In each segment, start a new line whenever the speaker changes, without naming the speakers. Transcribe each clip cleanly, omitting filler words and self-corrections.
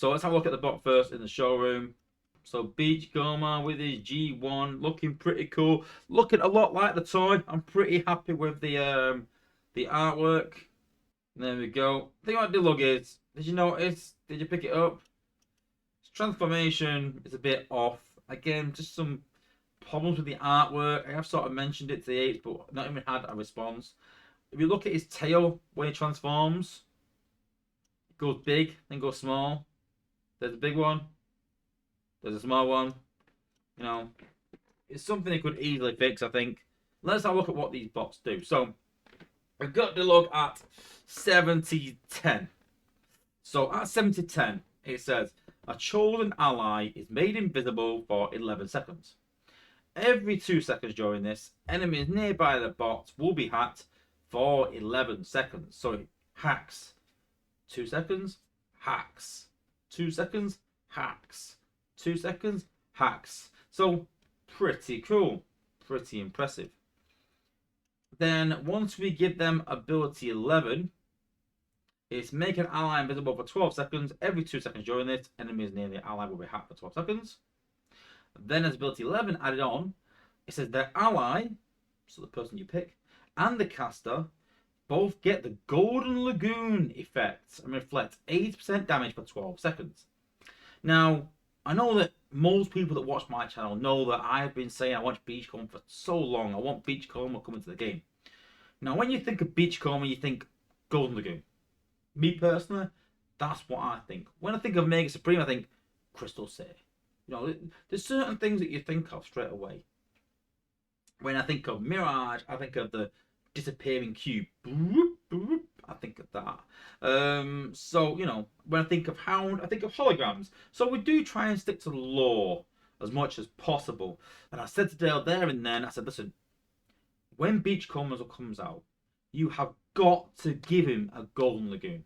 So let's have a look at the bot first in the showroom. So Beachcomber with his G1 looking pretty cool. Looking a lot like the toy. I'm pretty happy with the artwork. There we go. The thing about Deluge is, did you notice? Did you pick it up? Its transformation is a bit off. Again, just some problems with the artwork. I have sort of mentioned it to the apes, but not even had a response. If you look at his tail when he transforms, it goes big, then goes small. There's a big one. There's a small one. You know, it's something they could easily fix, I think. Let's have a look at what these bots do. So, I've got to look at 70-10. So, at 70-10, it says, a chosen ally is made invisible for 11 seconds. Every 2 seconds during this, enemies nearby the bot will be hacked for 11 seconds. So, it hacks. 2 seconds, hacks. 2 seconds, hacks. 2 seconds, hacks. So, pretty cool. Pretty impressive. Then, once we give them ability 11, it's make an ally invisible for 12 seconds. Every 2 seconds during this, enemies near the ally will be hacked for 12 seconds. Then, as ability 11 added on, it says their ally, so the person you pick, and the caster both get the Golden Lagoon effect and reflect 80% damage for 12 seconds. Now, I know that most people that watch my channel know that I've been saying I want Beachcomber for so long. I want Beachcomber coming to the game. Now, when you think of Beachcomber, you think Golden Lagoon. Me personally, that's what I think. When I think of Mega Supreme, I think Crystal City. You know, there's certain things that you think of straight away. When I think of Mirage, I think of the disappearing cube. I think of that. So, you know, when I think of Hound, I think of holograms. So we do try and stick to the lore as much as possible. And I said to Dale there and then, I said, listen, when Beachcomber comes out, you have got to give him a Golden Lagoon.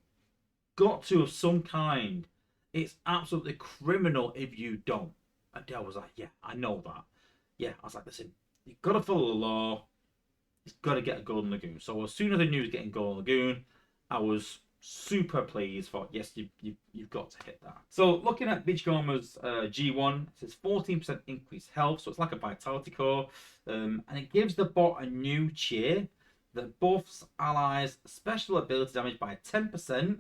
Got to of some kind. It's absolutely criminal if you don't. And Dale was like, yeah, I know that. Yeah, I was like, listen, you've got to follow the law. He's got to get a Golden Lagoon. So as soon as I knew he was getting Golden Lagoon, I was super pleased. Thought, yes, you've got to hit that. So looking at Beachcomber's G1, it says 14% increased health. So it's like a vitality core. And it gives the bot a new cheer that buffs allies' special ability damage by 10%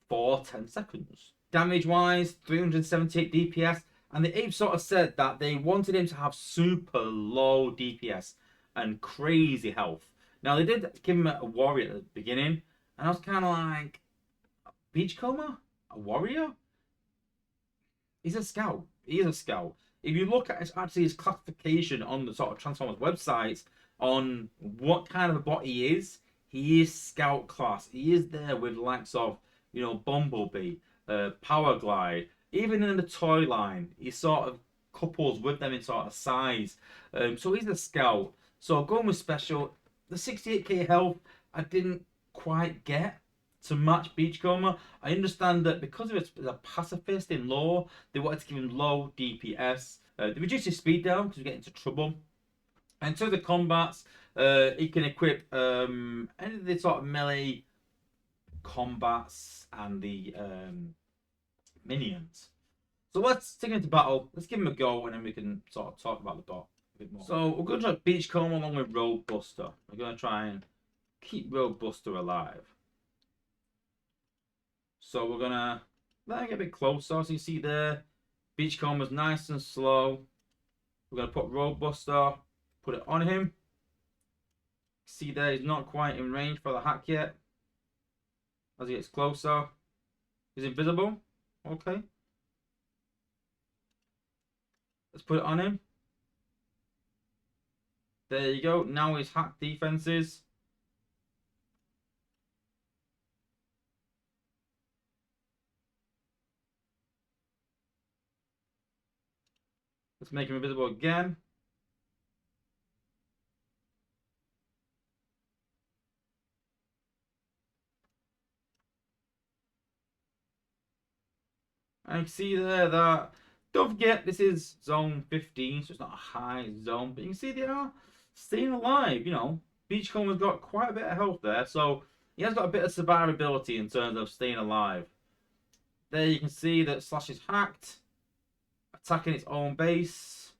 for 10 seconds. Damage-wise, 378 DPS. And the ape sort of said that they wanted him to have super low DPS and crazy health. Now, they did give him a warrior at the beginning, and I was kind of like, Beachcomber? A warrior? He's a scout. He is a scout. If you look at his classification on the sort of Transformers websites on what kind of a bot he is scout class. He is there with the likes of, you know, Bumblebee, Power Glide. Even in the toy line, he sort of couples with them in sort of size. So he's a scout. So going with special, the 68k health, I didn't quite get to match Beachcomber. I understand that because of it's a pacifist in lore, they wanted to give him low DPS. They reduced his speed down because we get into trouble. And so the combats, he can equip any of the sort of melee combats and the minions. So let's take him into battle. Let's give him a go, and then we can sort of talk about the bot a bit more. So we're going to try Beachcomber along with Roadbuster. We're going to try and keep Roadbuster alive. So we're going to let him get a bit closer. So you see there, Beachcomber's nice and slow. We're going to put Roadbuster, put it on him. See there, he's not quite in range for the hack yet. As he gets closer, he's invisible. Okay. Let's put it on him. There you go. Now he's hacked defenses. Let's make him invisible again. And you can see there that, don't forget, this is zone 15, so it's not a high zone, but you can see they are staying alive. You know, Beachcomber's got quite a bit of health there, so he has got a bit of survivability in terms of staying alive. There you can see that Slash is hacked, attacking its own base.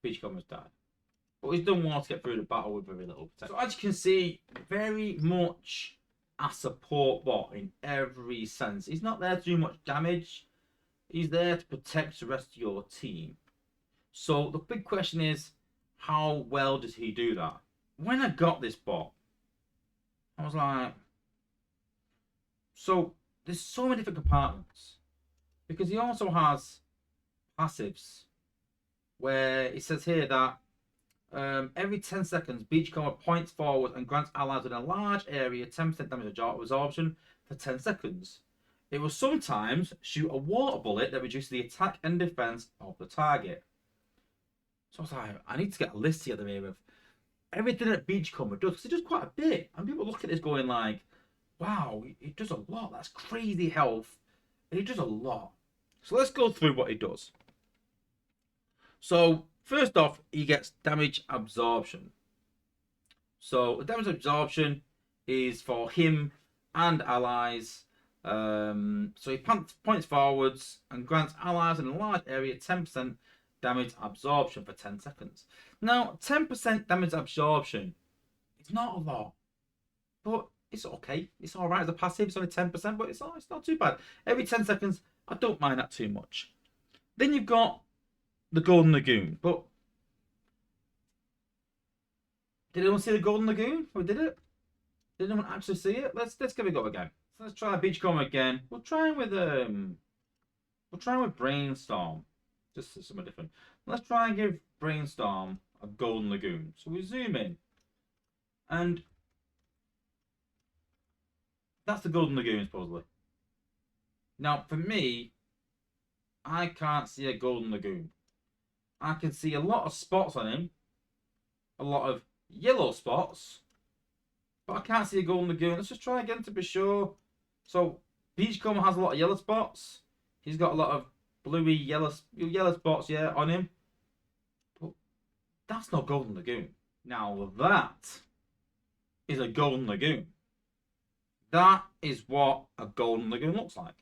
Beachcomber's died. But he's done well to get through the battle with very little protection. So as you can see, very much a support bot in every sense. He's not there to do much damage. He's there to protect the rest of your team. So the big question is, how well does he do that? When I got this bot, I was like, so there's so many different compartments. Because he also has passives, where it says here that every 10 seconds, Beachcomber points forward and grants allies in a large area 10% damage absorption for 10 seconds. It will sometimes shoot a water bullet that reduces the attack and defense of the target. So I was like, I need to get a list together here of everything that Beachcomber does, because it does quite a bit. And people look at this going like, wow, it does a lot. That's crazy health. And it does a lot. So let's go through what he does. So first off, he gets damage absorption. So the damage absorption is for him and allies. So he points forwards and grants allies in a large area 10% damage absorption for 10 seconds. Now, 10% damage absorption, it's not a lot, but it's okay. It's all right as a passive. It's only 10%, but it's not too bad. Every 10 seconds, I don't mind that too much. Then you've got the Golden Lagoon, but did anyone see the Golden Lagoon? Or did it? Did anyone actually see it? Let's give it a go again. So let's try Beachcomber again. We'll try with Brainstorm. Just something different. Let's try and give Brainstorm a Golden Lagoon. So we zoom in, and that's the Golden Lagoon supposedly. Now for me, I can't see a Golden Lagoon. I can see a lot of spots on him, a lot of yellow spots, but I can't see a Golden Lagoon. Let's just try again to be sure. So Beachcomber has a lot of yellow spots. He's got a lot of bluey yellow spots, yeah, on him. But that's not Golden Lagoon. Now that is a Golden Lagoon. That is what a Golden Lagoon looks like.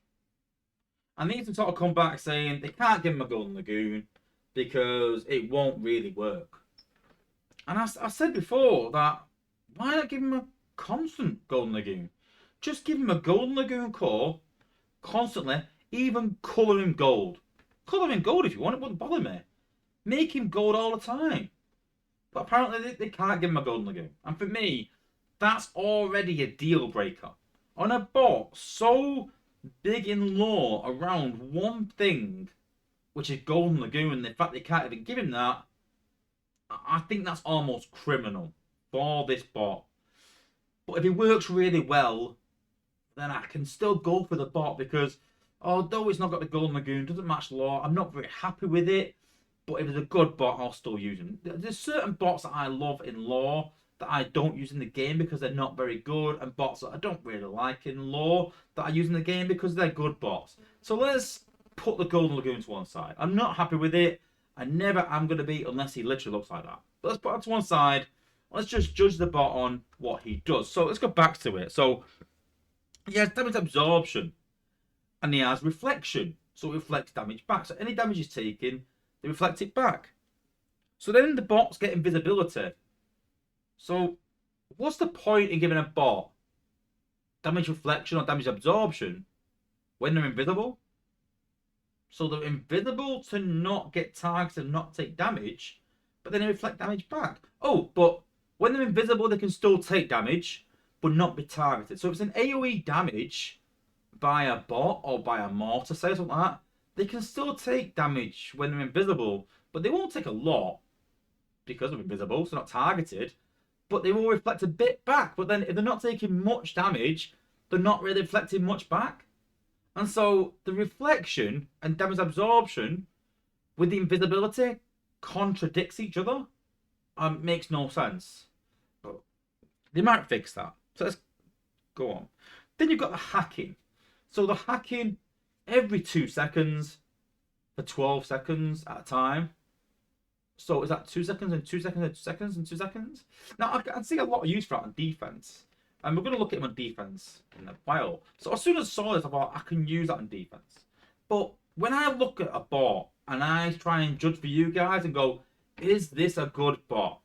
And these can sort of come back saying they can't give him a Golden Lagoon because it won't really work. And I said before that, why not give him a constant Golden Lagoon? Just give him a Golden Lagoon core constantly, even colour him gold. Colour him gold if you want, it wouldn't bother me. Make him gold all the time. But apparently they can't give him a Golden Lagoon. And for me, that's already a deal breaker. On a bot so big in lore around one thing, which is Golden Lagoon, and the fact they can't even give him that, I think that's almost criminal for this bot. But if it works really well, then I can still go for the bot, because although it's not got the Golden Lagoon, doesn't match lore, I'm not very happy with it. But if it's a good bot, I'll still use them. There's certain bots that I love in lore that I don't use in the game because they're not very good, and bots that I don't really like in lore that I use in the game because they're good bots. So let's put the Golden Lagoon to one side. I'm not happy with it. I never am going to be unless he literally looks like that. But let's put that to one side. Let's just judge the bot on what he does. So let's go back to it. So he has damage absorption and he has reflection. So it reflects damage back. So any damage he's taking, they reflect it back. So then the bots get invisibility. So what's the point in giving a bot damage reflection or damage absorption when they're invisible? So they're invisible to not get targeted and not take damage, but then they reflect damage back. Oh, but when they're invisible, they can still take damage, but not be targeted. So if it's an AoE damage by a bot or by a mortar, say something like that, they can still take damage when they're invisible, but they won't take a lot because they're invisible, so not targeted, but they will reflect a bit back. But then if they're not taking much damage, they're not really reflecting much back. And so the reflection and damage absorption with the invisibility contradicts each other. Makes no sense. But they might fix that. So let's go on. Then you've got the hacking. So the hacking every 2 seconds for 12 seconds at a time. So is that 2 seconds and 2 seconds and 2 seconds and 2 seconds? Now I see a lot of use for that on defense. And we're going to look at him on defense in a while. So as soon as I saw this, I thought I can use that on defense. But when I look at a bot and I try and judge for you guys and go, is this a good bot?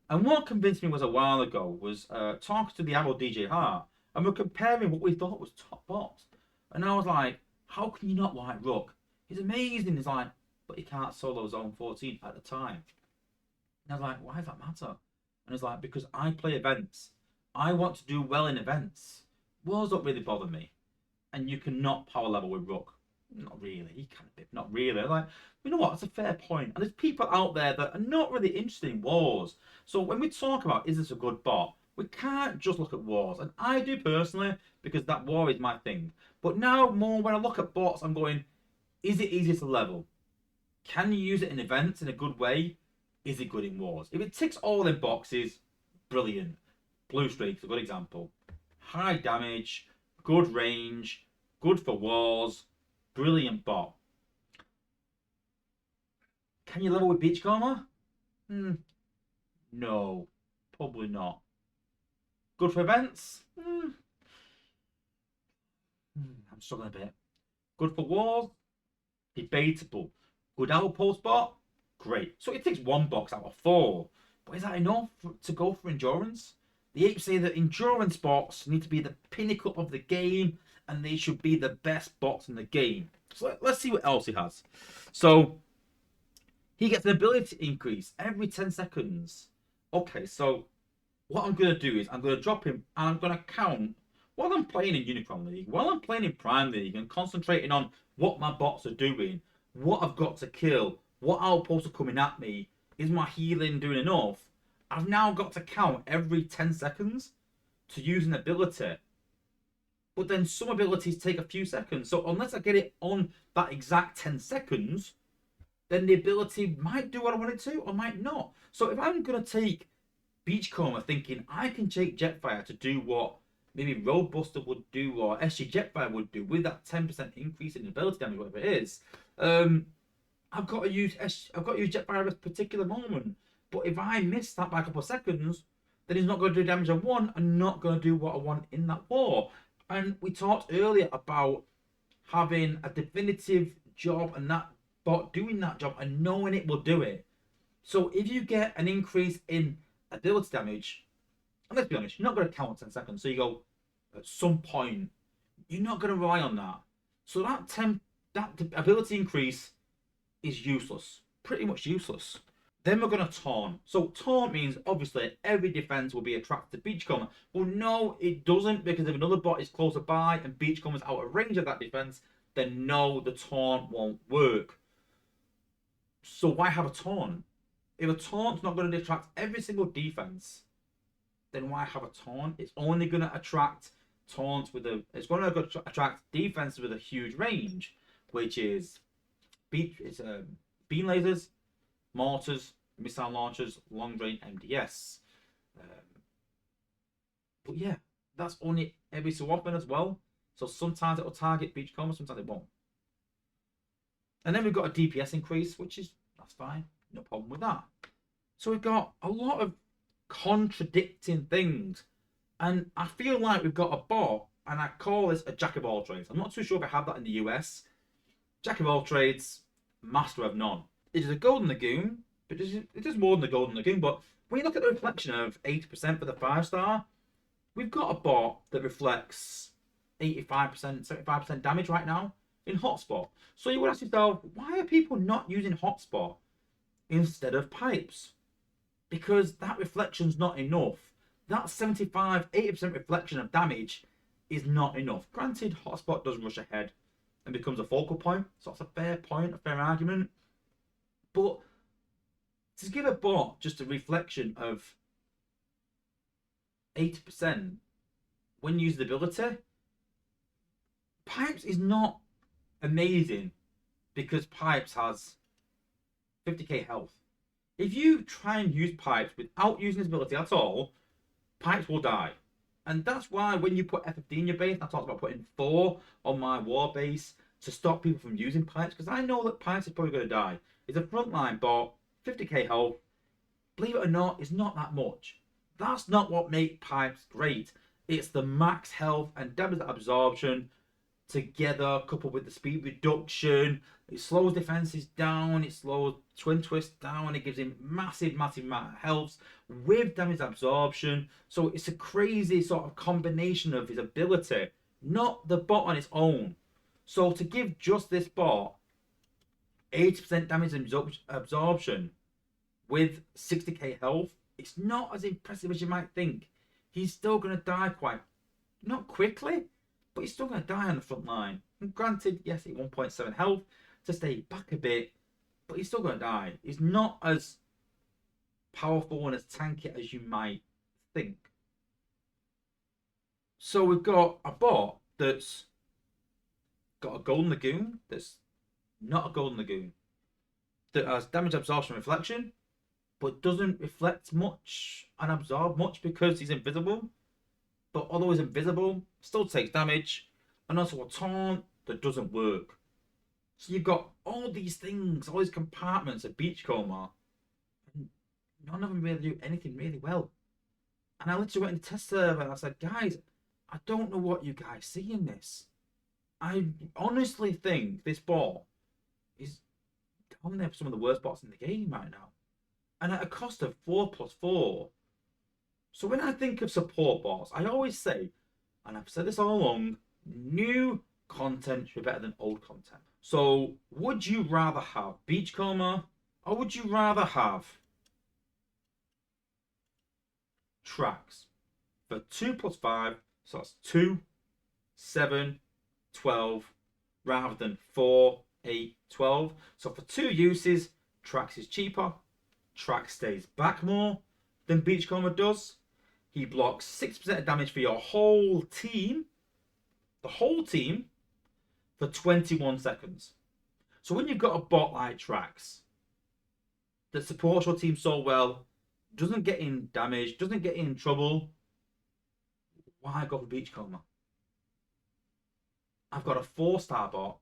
And what convinced me was a while ago was talking to the adult DJ Hart, and we're comparing what we thought was top bots. And I was like, how can you not like Rook? He's amazing. He's like, but he can't solo zone 14 at the time. And I was like, why does that matter? And it's like, because I play events. I want to do well in events. Wars don't really bother me. And you cannot power level with Rook. Not really. You can a bit, not really. Like, you know what? It's a fair point. And there's people out there that are not really interested in wars. So when we talk about, is this a good bot? We can't just look at wars. And I do personally, because that war is my thing. But now more when I look at bots, I'm going, is it easy to level? Can you use it in events in a good way? Is it good in wars? If it ticks all them boxes, brilliant. Blue Streak's a good example. High damage, good range, good for wars, brilliant bot. Can you level with Beachcomber? No, probably not. Good for events? I'm struggling a bit. Good for wars? Debatable. Good outpost bot? Great. So it takes one box out of 4. But is that enough to go for endurance? The apes say that endurance bots need to be the pinnacle of the game and they should be the best bots in the game. So let's see what else he has. So he gets an ability increase every 10 seconds. Okay, so what I'm going to do is I'm going to drop him and I'm going to count while I'm playing in Unicron League, while I'm playing in Prime League and concentrating on what my bots are doing, what I've got to kill, what outposts are coming at me, is my healing doing enough? I've now got to count every 10 seconds to use an ability. But then some abilities take a few seconds. So unless I get it on that exact 10 seconds, then the ability might do what I want it to or might not. So if I'm going to take Beachcomber thinking I can take Jetfire to do what maybe Roadbuster would do or SG Jetfire would do with that 10% increase in ability damage, whatever it is, I've got to use Jetfire at a particular moment. But if I miss that by a couple of seconds, then he's not going to do the damage I want and not going to do what I want in that war. And we talked earlier about having a definitive job and that bot doing that job and knowing it will do it. So if you get an increase in ability damage, and let's be honest, you're not going to count 10 seconds. So you go, at some point, you're not going to rely on that. So that ability increase is useless. Pretty much useless. Then we're going to taunt. So taunt means, obviously, every defense will be attracted to Beachcomber. Well, no, it doesn't, because if another bot is closer by and Beachcomber's out of range of that defense, then no, the taunt won't work. So why have a taunt? If a taunt's not going to attract every single defense, then why have a taunt? It's only going to attract taunts with a... It's going to attract defenses with a huge range, which is beam lasers, mortars, missile launchers, long range MDS. But yeah, that's only every so often as well. So sometimes it will target Beachcomber, sometimes it won't. And then we've got a DPS increase, that's fine, no problem with that. So we've got a lot of contradicting things. And I feel like we've got a bot, and I call this a jack of all trades. I'm not too sure if I have that in the US. Jack of all trades, master of none. It is a golden lagoon, but it is more than a golden lagoon. But when you look at the reflection of 80% for the 5-star, we've got a bot that reflects 85%, 75% damage right now in Hotspot. So you would ask yourself, why are people not using Hotspot instead of pipes? Because that reflection's not enough. That 75, 80% reflection of damage is not enough. Granted, Hotspot does rush ahead and becomes a focal point, so that's a fair point, a fair argument. But to give a bot just a reflection of 80% when you use the ability, Pipes is not amazing because Pipes has 50k health. If you try and use Pipes without using his ability at all, Pipes will die. And that's why when you put FFD in your base, I talked about putting 4 on my war base to stop people from using Pipes, because I know that Pipes is probably going to die. It's a frontline bot, 50k health. Believe it or not, it's not that much. That's not what makes pipes great. It's the max health and damage absorption together, coupled with the speed reduction. It slows defenses down, it slows twin twist down, it gives him massive amount of health with damage absorption. So it's a crazy sort of combination of his ability, not the bot on its own. So to give just this bot 80% damage absorption with 60k health, it's not as impressive as you might think. He's still going to die quite, not quickly, but he's still going to die on the front line. And granted, yes, he 1.7 health to stay back a bit, but he's still going to die. He's not as powerful and as tanky as you might think. So we've got a bot that's got a golden lagoon that's not a golden lagoon, that has damage absorption reflection, but doesn't reflect much and absorb much because he's invisible. But although he's invisible, still takes damage, and also a taunt that doesn't work. So you've got all these things, all these compartments of Beachcomber, and none of them really do anything really well. And I literally went in the test server and I said, guys, I don't know what you guys see in this. I honestly think this bot is down there for some of the worst bots in the game right now. And at a cost of 4+4. So when I think of support bots, I always say, and I've said this all along, new content should be better than old content. So would you rather have Beachcomber, or would you rather have tracks for 2+5, so that's 2, 7, 12, rather than 4, 8, 12. So for 2 uses, tracks is cheaper. Track stays back more than Beachcomber does. He blocks 6% of damage for your whole team. The whole team for 21 seconds. So when you've got a bot like Trax that supports your team so well, doesn't get in damage, doesn't get in trouble, why go for Beachcomber? I've got a 4-star bot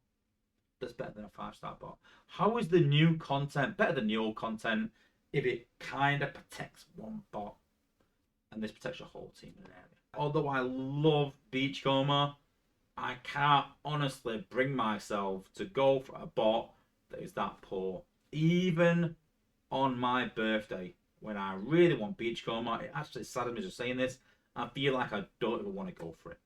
that's better than a 5-star bot. How is the new content better than the old content if it kind of protects one bot and this protects your whole team in an area? Although I love Beachcomber, I can't honestly bring myself to go for a bot that is that poor. Even on my birthday, when I really want Beachcomber, it actually saddens me just saying this, I feel like I don't even want to go for it.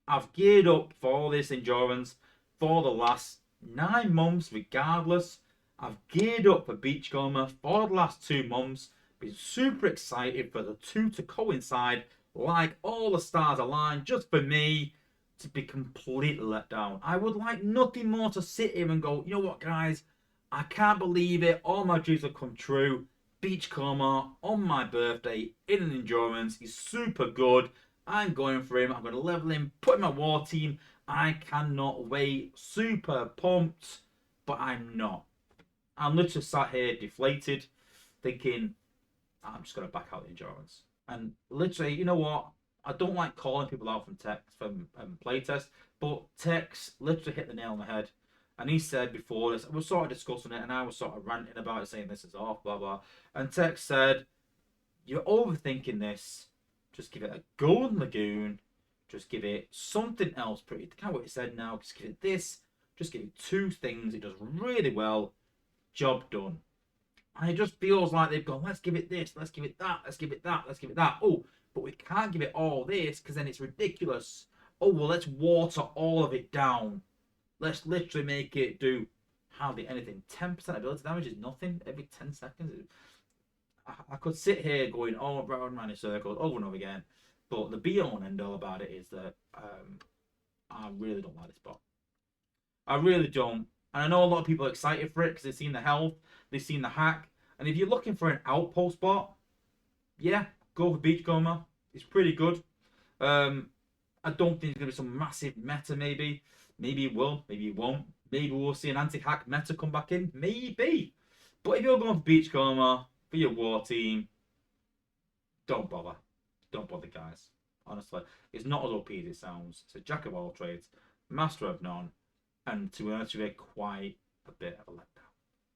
I've geared up for all this endurance for the last 9 months regardless. I've geared up for Beachcomber for the last 2 months. Been super excited for the 2 to coincide like all the stars align just for me to be completely let down. I would like nothing more to sit here and go, you know what guys, I can't believe it, all my dreams have come true. Beachcomber on my birthday in an endurance, he's super good. I'm going for him, I'm going to level him, put him in my war team. I cannot wait, super pumped, but I'm not. I'm literally sat here deflated, thinking, I'm just going to back out the endurance. And literally, you know what? I don't like calling people out from playtest, but Tex literally hit the nail on the head. And he said before this, we were sort of discussing it, and I was sort of ranting about it, saying this is off, blah, blah. And Tex said, you're overthinking this. Just give it a golden lagoon. Just give it something else pretty. I can't what he said now. Just give it this. Just give it 2 things. It does really well. Job done. And it just feels like they've gone, let's give it this, let's give it that, let's give it that, let's give it that. Oh, but we can't give it all this because then it's ridiculous. Oh, well, let's water all of it down. Let's literally make it do hardly anything. 10% ability damage is nothing every 10 seconds. I could sit here going all around in circles over and over again. But the be all and end all about it is that I really don't like this bot. I really don't. And I know a lot of people are excited for it because they've seen the health, they've seen the hack. And if you're looking for an outpost bot, yeah, go for Beachcomber. It's pretty good. I don't think it's going to be some massive meta, maybe. Maybe it will, maybe it won't. Maybe we'll see an anti-hack meta come back in. Maybe. But if you're going for Beachcomber, for your war team, don't bother. Don't bother, guys. Honestly, it's not as OP as it sounds. It's a jack of all trades, master of none, and to be honest with you, quite a bit of a letdown.